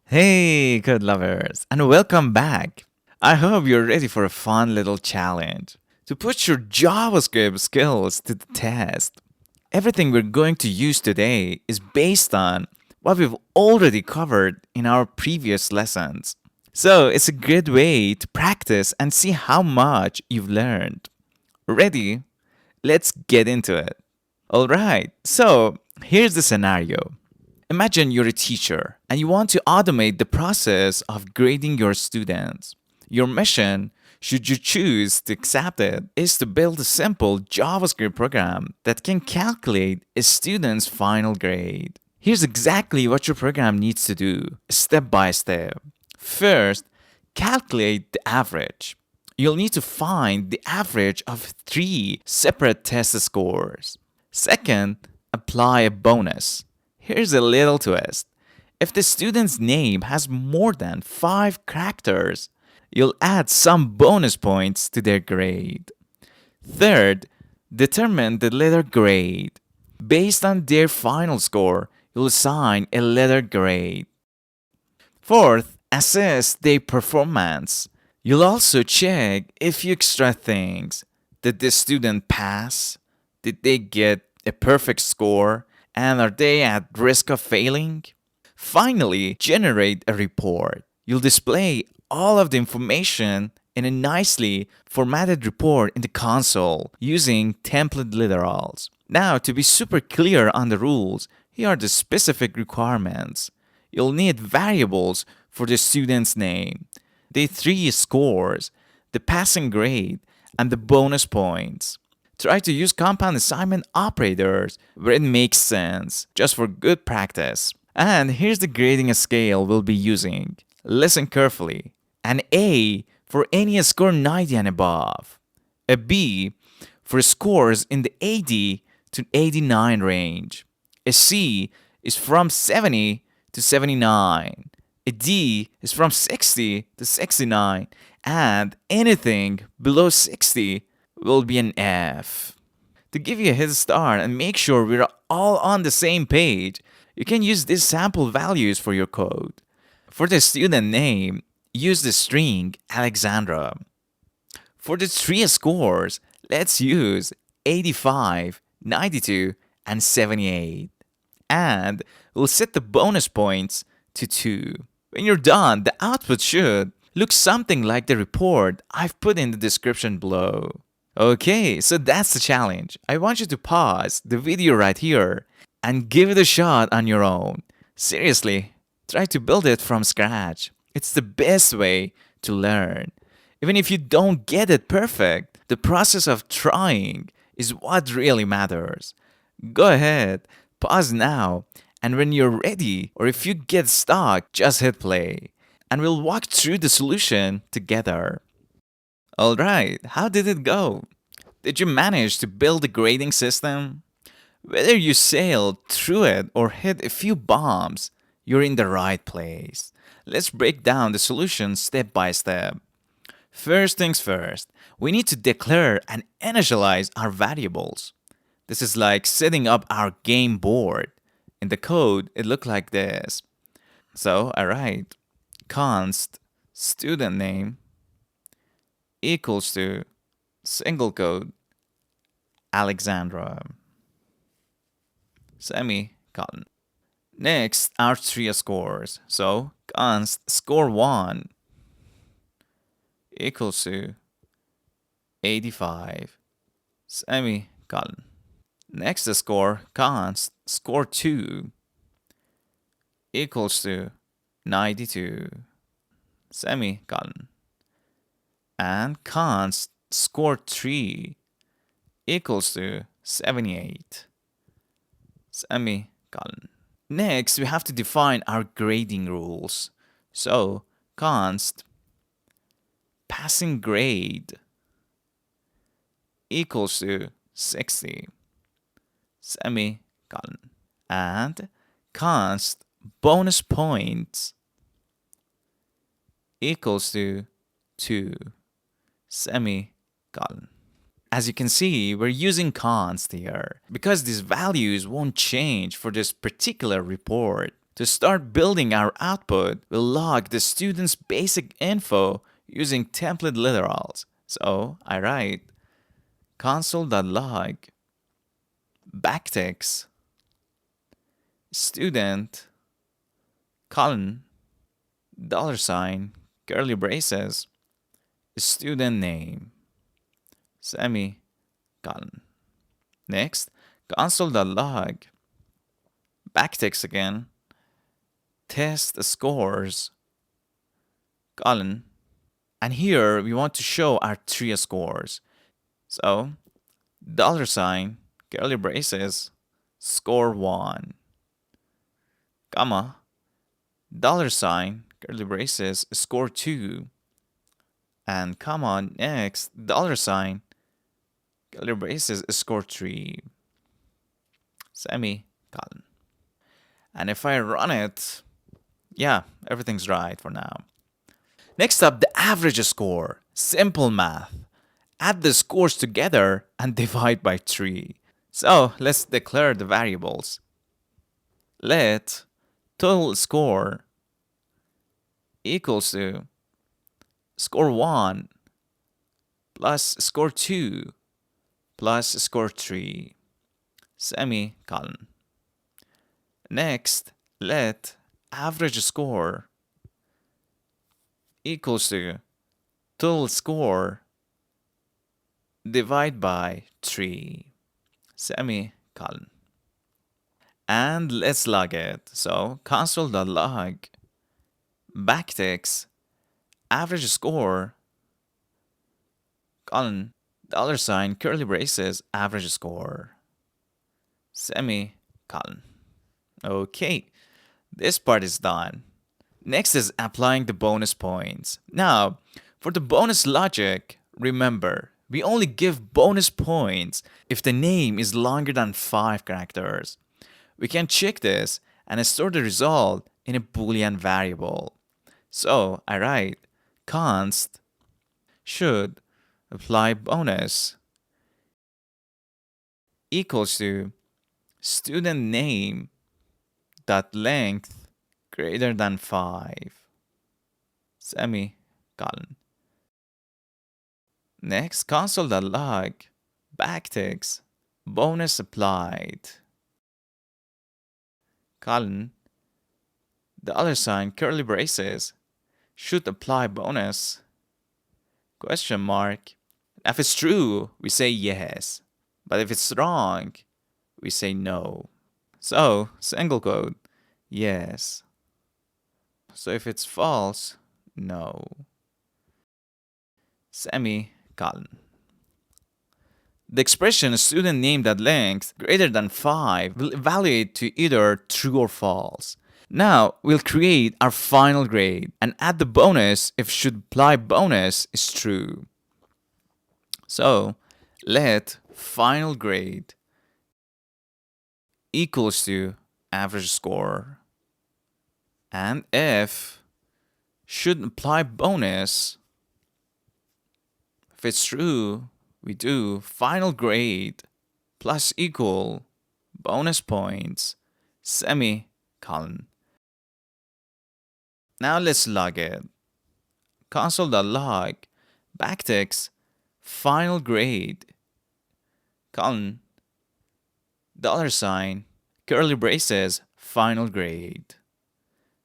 Hey, code lovers, and welcome back. I hope you're ready for a fun little challenge to put your JavaScript skills to the test. Everything we're going to use today is based on what we've already covered in our previous lessons. So it's a good way to practice and see how much you've learned. Ready? Let's get into it. Alright, so here's the scenario. Imagine you're a teacher and you want to automate the process of grading your students. Your mission, should you choose to accept it, is to build a simple JavaScript program that can calculate a student's final grade. Here's exactly what your program needs to do, step by step. First, calculate the average. You'll need to find the average of three separate test scores. Second, apply a bonus. Here's a little twist. If the student's name has more than 5 characters, you'll add some bonus points to their grade. Third, determine the letter grade. Based on their final score, you'll assign a letter grade. Fourth, assess their performance. You'll also check a few extra things. Did the student pass? Did they get a perfect score? And are they at risk of failing? Finally, generate a report. You'll display all of the information in a nicely formatted report in the console using template literals. Now, to be super clear on the rules, here are the specific requirements. You'll need variables for the student's name, the three scores, the passing grade, and the bonus points. Try to use compound assignment operators where it makes sense, just for good practice. And here's the grading scale we'll be using. Listen carefully. An A for any score 90 and above. A B for scores in the 80 to 89 range. A C is from 70 to 79. A D is from 60 to 69. And anything below 60 will be an F. To give you a head start and make sure we're all on the same page, you can use these sample values for your code. For the student name, use the string Alexandra. For the three scores, let's use 85, 92, and 78. And we'll set the bonus points to 2. When you're done, the output should look something like the report I've put in the description below. Okay, so that's the challenge. I want you to pause the video right here and give it a shot on your own. Seriously, try to build it from scratch. It's the best way to learn. Even if you don't get it perfect, the process of trying is what really matters. Go ahead, pause now, and when you're ready, or if you get stuck, just hit play. And we'll walk through the solution together. Alright, how did it go? Did you manage to build a grading system? Whether you sailed through it or hit a few bumps, you're in the right place. Let's break down the solution step by step. First things first, we need to declare and initialize our variables. This is like setting up our game board. In the code, it looked like this. So I write const student name equals to single quote Alexandra semicolon. Next, our three scores. So const score 1 equals to 85 semicolon. Next score const score 2 equals to 92 semicolon. And const score 3 equals to 78 semicolon. Next, we have to define our grading rules. So const passing grade equals to 60 semicolon. And const bonus points equals to 2 semicolon. As you can see, we're using const here because these values won't change for this particular report. To start building our output, we'll log the student's basic info using template literals. So I write console.log backticks student colon dollar sign curly braces student name semicolon. Next, console.log backticks again test scores colon, and here we want to show our tria scores. So dollar sign curly braces score 1 comma dollar sign curly braces score 2 and comma next dollar sign curly braces score 3 semicolon. And if I run it, yeah, everything's right for now. Next up, the average score. Simple math. Add the scores together and divide by 3. So let's declare the variables. Let total score equals to score 1 plus score 2 plus score 3 semicolon. Next, let average score equals to total score divide by 3 semicolon. And let's log it. So console.log backticks average score colon dollar sign curly braces average score semicolon. Okay, this part is done. Next is applying the bonus points. Now, for the bonus logic, remember, we only give bonus points if the name is longer than 5 characters. We can check this and store the result in a Boolean variable. So I write const should apply bonus equals to student name dot length greater than 5 semicolon. Next, console.log backticks bonus applied colon dollar sign curly braces should apply bonus question mark. If it's true, we say yes, but if it's wrong, we say no. So single quote, yes. So if it's false, no. Semicolon. The expression student named at length greater than 5 will evaluate to either true or false. Now we'll create our final grade and add the bonus if should apply bonus is true. So let final grade equals to average score, and if should apply bonus, if it's true, we do final grade plus equal bonus points semicolon. Now let's log it. Console.log backticks final grade colon dollar sign curly braces final grade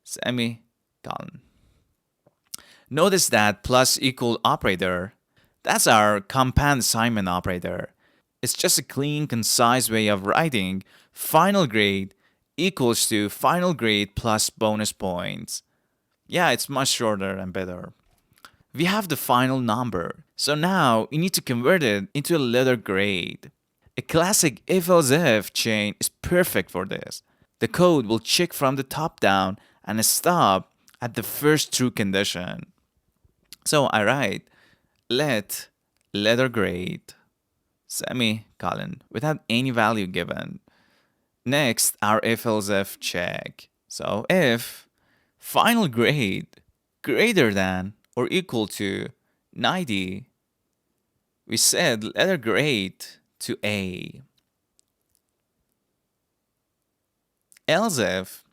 semicolon. Notice that plus equal operator, that's our compound assignment operator. It's just a clean, concise way of writing final grade equals to final grade plus bonus points. Yeah, it's much shorter and better. We have the final number, so now we need to convert it into a letter grade. A classic if-else-if chain is perfect for this. The code will check from the top down and stop at the first true condition. So I write let letter grade semicolon without any value given. Next, our if-else-if check. So if final grade greater than or equal to 90, we set letter grade to A. Else if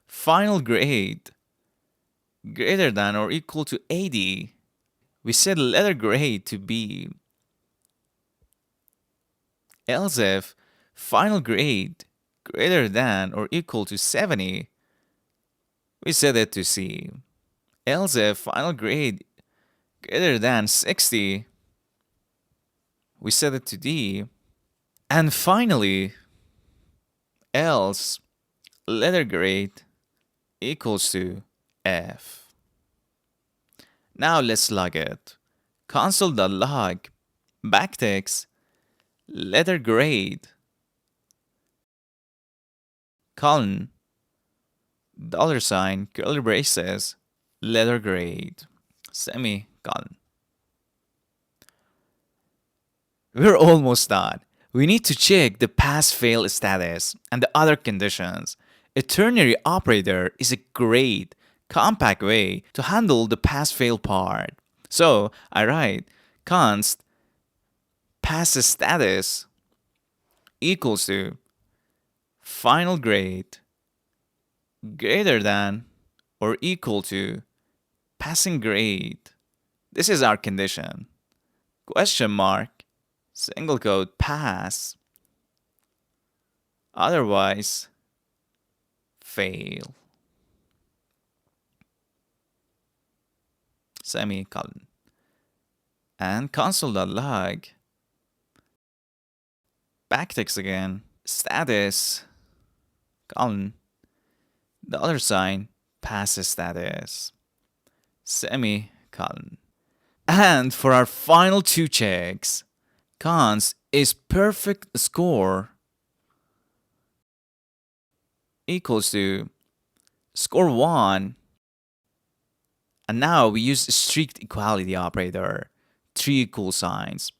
final grade greater than or equal to 80, we set letter grade to B. Else if final grade greater than or equal to 70, we set it to C. Else if final grade greater than 60, we set it to D. And finally, else letter grade equals to F. Now let's log it. Console.log backticks letter grade colon $, curly braces, letter grade, semicolon. We're almost done. We need to check the pass-fail status and the other conditions. A ternary operator is a great, compact way to handle the pass-fail part. So I write const pass status equals to final grade greater than or equal to passing grade. This is our condition. Question mark, single quote, pass. Otherwise, fail. Semicolon. And console.log backticks again, status, colon, $, pass status, semicolon. And for our final two checks, const is perfect score equals to score 1. And now we use strict equality operator, 3 equal signs,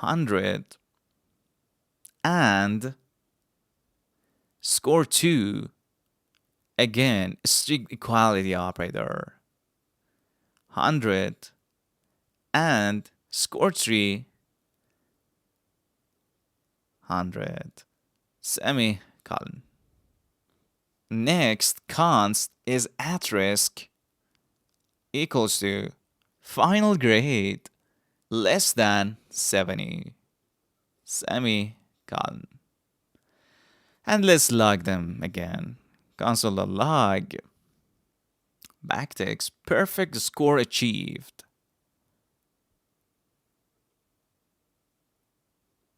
100, and score 2, again, strict equality operator, 100, and score 3, 100, semicolon. Next, const is at risk equals to final grade less than 70, semicolon. And let's log them again. Console.log backticks perfect score achieved,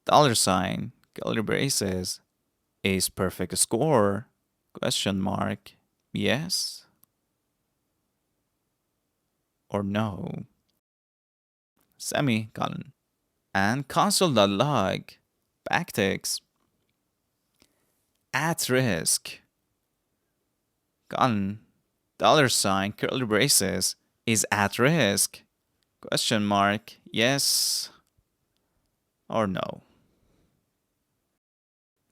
$, curly braces, is perfect score, question mark, yes or no, semicolon. And console.log backticks at risk, colon, $, curly braces, is at risk, question mark, yes or no,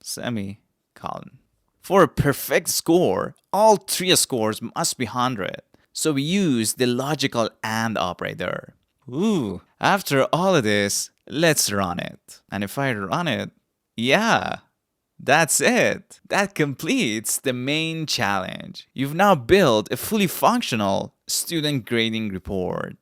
semicolon. For a perfect score, all 3 scores must be 100. So we use the logical AND operator. Ooh, after all of this, let's run it. And if I run it, yeah, that's it. That completes the main challenge. You've now built a fully functional student grading report.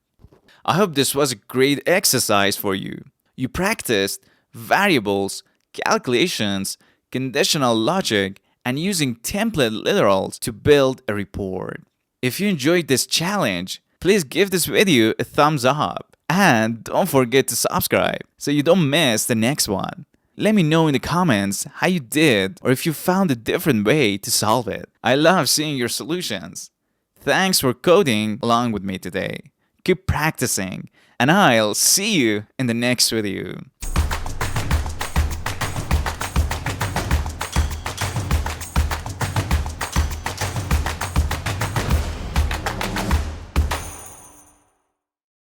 I hope this was a great exercise for you. You practiced variables, calculations, conditional logic, and using template literals to build a report. If you enjoyed this challenge, please give this video a thumbs up and don't forget to subscribe so you don't miss the next one. Let me know in the comments how you did or if you found a different way to solve it. I love seeing your solutions. Thanks for coding along with me today. Keep practicing and I'll see you in the next video.